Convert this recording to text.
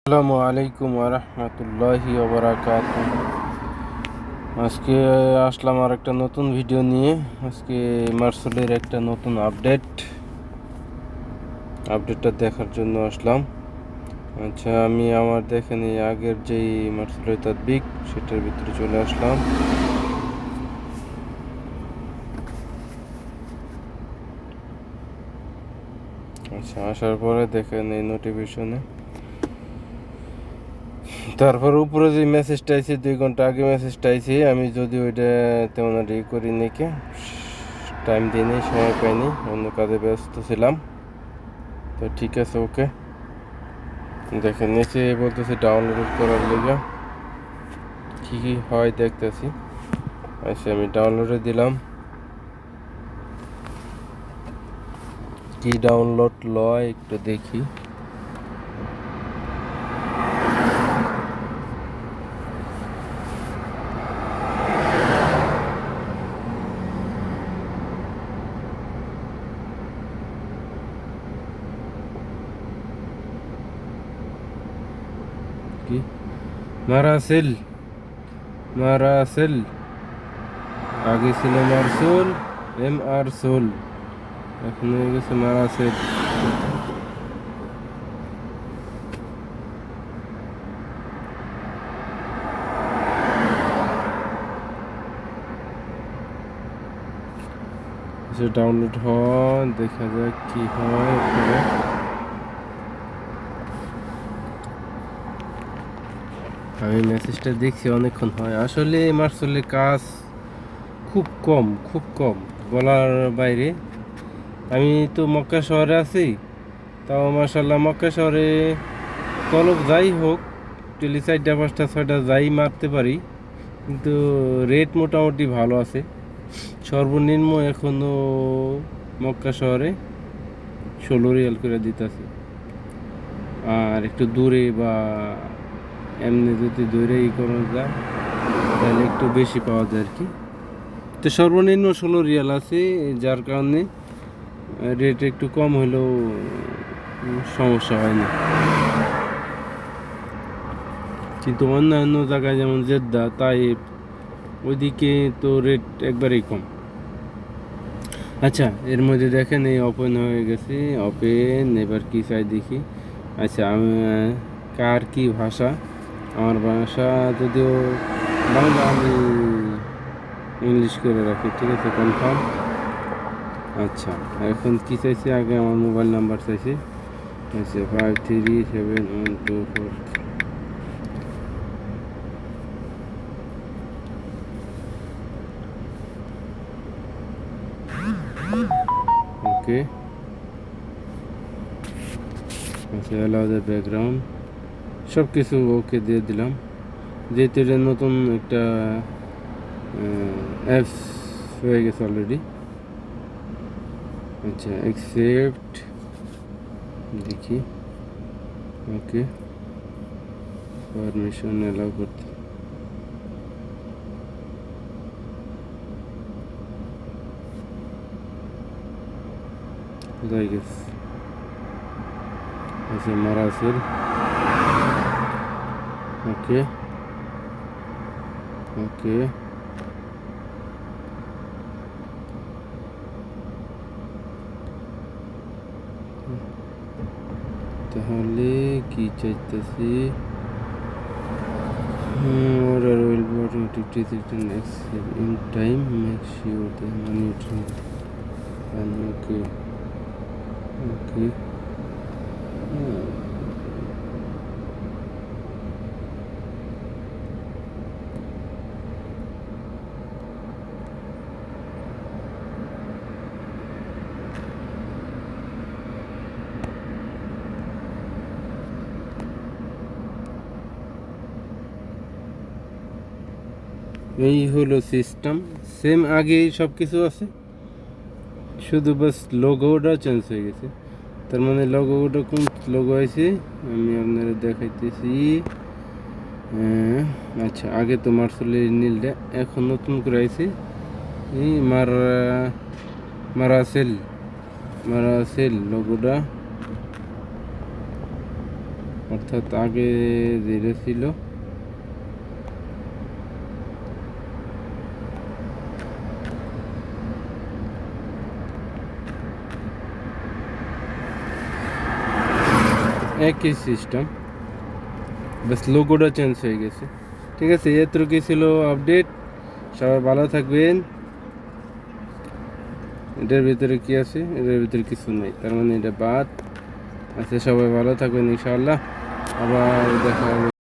আসসালামু আলাইকুম ওরহমতুল্লাহি ওবরাকাতুহ। আজকে আসলাম আর একটা নতুন ভিডিও নিয়ে। আজকে মার্সেলের একটা নতুন আপডেটটা দেখার জন্য আসলাম। আচ্ছা, আমি আমার দেখেন এই আগের যেই মার্সেলের তাদবিক সেটার ভিতরে চলে আসলাম। আচ্ছা, আসার পরে দেখেন এই নোটিফিকেশনে তারপর উপরে যে মেসেজটা আইছে 2 ঘন্টা আগে মেসেজটা আইছে, আমি যদি ওইটা তেমন আর করি নাকি, টাইম দিইনি, সময় পাইনি, অন্য কাজে ব্যস্ত ছিলাম। তো ঠিক আছে, ওকে। দেখেন নিচে বলতেছে ডাউনলোড করার লেগে কী কী হয় দেখতেছি। আচ্ছা, আমি ডাউনলোডে দিলাম। কি ডাউনলোড লয় একটু দেখি। কি মারাসেল মারাসেল আগে ছিল মারসুল, MR সোল, এখন হয়ে গেছে মারাসেল। যে ডাউনলোড হয়, দেখা যাক কি হয় এখানে। আমি মেসেজটা দেখছি অনেকক্ষণ হয়। আসলে মার্সেলের কাজ খুব কম বলার বাইরে। আমি তো মক্কা শহরে আছি, তাও মাশাল্লাহ মক্কা শহরে তলব যাই হোক, 4টা 5টা 6টা যাই মারতে পারি, কিন্তু রেট মোটামুটি ভালো আছে। সর্বনিম্ন এখনও মক্কা শহরে 16 রিয়াল করে দিতেছে। আর একটু দূরে বা এমনি যদি দূরে করা যায় তাহলে একটু বেশি পাওয়া যায় আর কি। তো সর্বনিম্ন 16 রিয়াল আছে, যার কারণে রেট একটু কম হলেও সমস্যা হয় না। কিন্তু অন্যান্য জায়গায় যেমন জেদ্দা, তাইফ, ওইদিকে তো রেট একবারেই কম। আচ্ছা, এর মধ্যে দেখেন এই ওপেন হয়ে গেছে। ওপেন, এবার কি চাই দেখি। আচ্ছা, আমি কার কি ভাষা, আমার ভাষা যদিও বাংলা, আমি ইংলিশ করে রাখি, ঠিক আছে, কনফার্ম। আচ্ছা, এখন কি চাইছে, আগে আমার মোবাইল নাম্বার চাইছে। আচ্ছা, 537124। ওকে। আচ্ছা, অ্যালাউ দ্য ব্যাকগ্রাউন্ড, সব কিছু ওকে দিয়ে দিলাম। যেহেতু এটা নতুন একটা অ্যাপস হয়ে গেছে অলরেডি। আচ্ছা, অ্যাকসেপ্ট দেখি। ওকে, পারমিশন অ্যালাউ করতে। কোথায় গেছে? আচ্ছা, মারাসেল। ওকে ওকে, তাহলে কি চাইতেছি, order will be automatically next in time, make sure the money and okay okay. এই হলো সিস্টেম, সেম আগেই সব কিছু আছে, শুধু বাস লোগোটা চেঞ্জ হয়ে গেছে। তার মানে লোগোটা কোন লোগো আছে আমি আপনারা দেখাইতেছি। আচ্ছা, আগে তো মার্সেলের নীলটা, এখন নতুন করে আছে এই মারাসেল লোগোটা। অর্থাৎ আগে 0 ছিল, একই সিস্টেম, বাস লোগোটা চেঞ্জ হয়ে গেছে। ঠিক আছে, এতটুকুই ছিল আপডেট। সবাই ভালো থাকবেন। এটার ভিতরে কি আছে? এটার ভিতরে কিছু নেই, তার মানে এটা বাদ আছে। সবাই ভালো থাকবেন, ইনশাআল্লাহ আবার দেখা হবে।